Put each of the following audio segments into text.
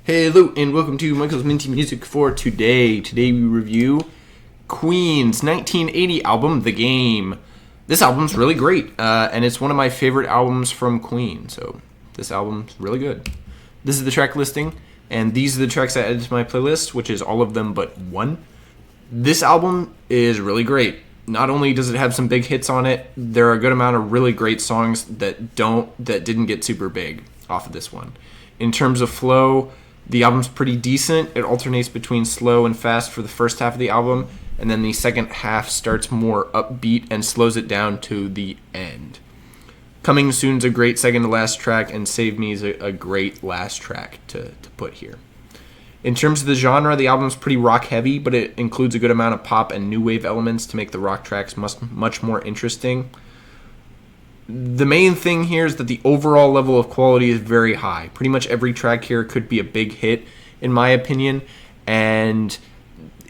Hello and welcome to Michael's Minty Music for today. Today we review Queen's 1980 album, The Game. This album's really great, and it's one of my favorite albums from Queen, so this album's really good. This is the track listing, and these are the tracks I added to my playlist, which is all of them but one. This album is really great. Not only does it have some big hits on it, there are a good amount of really great songs that didn't get super big off of this one. In terms of flow, the album's pretty decent. It alternates between slow and fast for the first half of the album, and then the second half starts more upbeat and slows it down to the end. Coming Soon's a great second to last track, and Save Me is a great last track to put here. In terms of the genre, the album's pretty rock heavy, but it includes a good amount of pop and new wave elements to make the rock tracks much more interesting. The main thing here is that the overall level of quality is very high. Pretty much every track here could be a big hit, in my opinion, and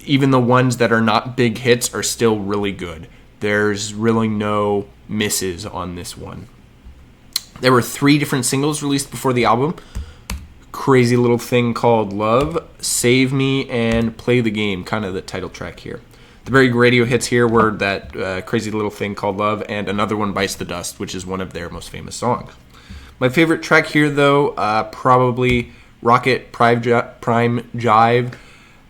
even the ones that are not big hits are still really good. There's really no misses on this one. There were 3 different singles released before the album: Crazy Little Thing Called Love, Save Me, and Play the Game, kind of the title track here. The big radio hits here were that Crazy Little Thing Called Love and Another One Bites the Dust, which is one of their most famous songs. My favorite track here, though, probably Rocket Prime Jive.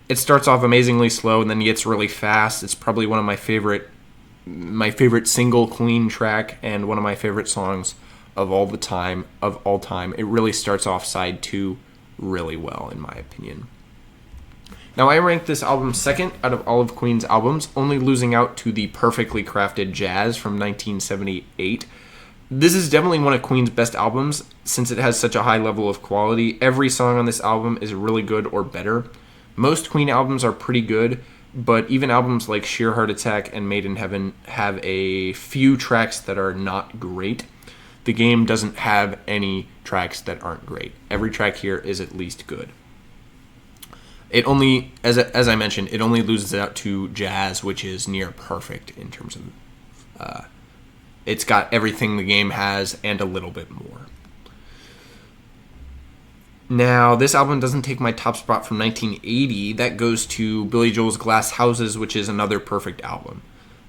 It starts off amazingly slow and then gets really fast. It's probably one of my favorite single Queen track and one of my favorite songs of all time. It really starts off side 2 really well, in my opinion. Now, I rank this album second out of all of Queen's albums, only losing out to the Perfectly Crafted Jazz from 1978. This is definitely one of Queen's best albums, since it has such a high level of quality. Every song on this album is really good or better. Most Queen albums are pretty good, but even albums like Sheer Heart Attack and Made in Heaven have a few tracks that are not great. The Game doesn't have any tracks that aren't great. Every track here is at least good. It only, as I mentioned, it only loses out to Jazz, which is near perfect in terms of it's got everything the Game has and a little bit more. Now, this album doesn't take my top spot from 1980. That goes to Billy Joel's Glass Houses, which is another perfect album.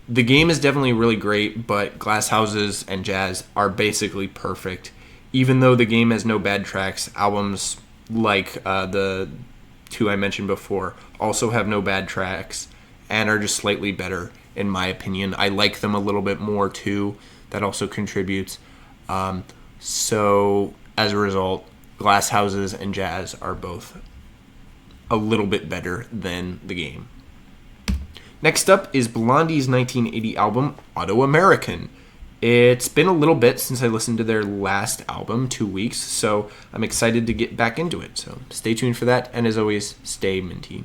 The Game is definitely really great, but Glass Houses and Jazz are basically perfect. Even though The Game has no bad tracks, albums like the 2 I mentioned before also have no bad tracks and are just slightly better, in my opinion. I like them a little bit more, too. That also contributes. So, as a result, Glass Houses and Jazz are both a little bit better than The Game. Next up is Blondie's 1980 album, Autoamerican. It's been a little bit since I listened to their last album, 2 weeks, so I'm excited to get back into it. So stay tuned for that, and as always, stay minty.